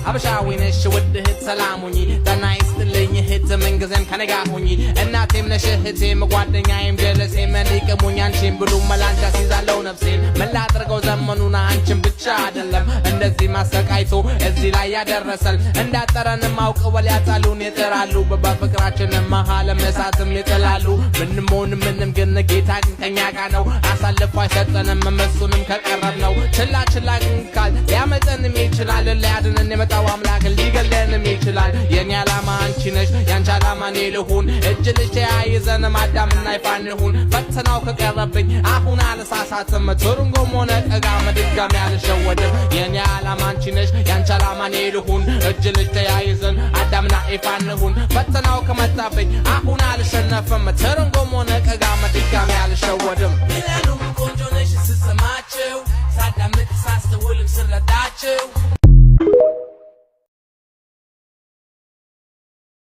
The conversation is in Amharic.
አበሻዊ ነሽ ውድ እህት ሰላሙኝ ጤና ይስጥልኝ እህት ምንጊዜም ከኔ ጋር ሁኚ እናቴም ነሽ እህቴም ጓደኛዬም ጀለሴም እንዲቅሙኝ አንቺን ብሉ መላንቻ ሲዛለው ነፍሴን መላጥርገው ዘመኑን አንቺን ብቻ አይደለም እንደዚህ ማሰቃይቶ እዚህ ላይ ያደረሰል እንዳጠረን ማውቀው ያጣሉን ይጥራሉ በፍቅራችን መሃል መሳትም ይጥላሉ ምንም ግን ጌታ ከኛ ጋር ነው አሳልፎ አይሰጠንም መሱንም ከቀረብ ነው ችላ ግን ካል ያመጣንም ይችላል ለያድነን የመጣው አምላክ ሊገለንም ይችላል የኛ ዓላማ አንቺ ነሽ ያንቺ ዓላማ እኔ ልሁን እጅ ልጅ ተያይዘን ማዳምና ይፋንሁን ፈተናው ከቀረብኝ አሁን አልሳሳትም ትርንጎም ሆነ ቀጋም ድጋሚ አልሸወድም የኛ ዓላማ አንቺ ነሽ ያንቺ ዓላማ እኔ ልሁን እጅ ልጅ ተያይዘን አዳምና ይፋንሁን ፈተናው ከመጣብኝ አሁን አልሸነፍም ትርንጎም ሆነ ቀጋም ድጋሚ አልሸወድም ይላሉ ቆንጆ ነሽ ስሰማቸው ሳዳምጥ ሳስተውልም ስረዳቸው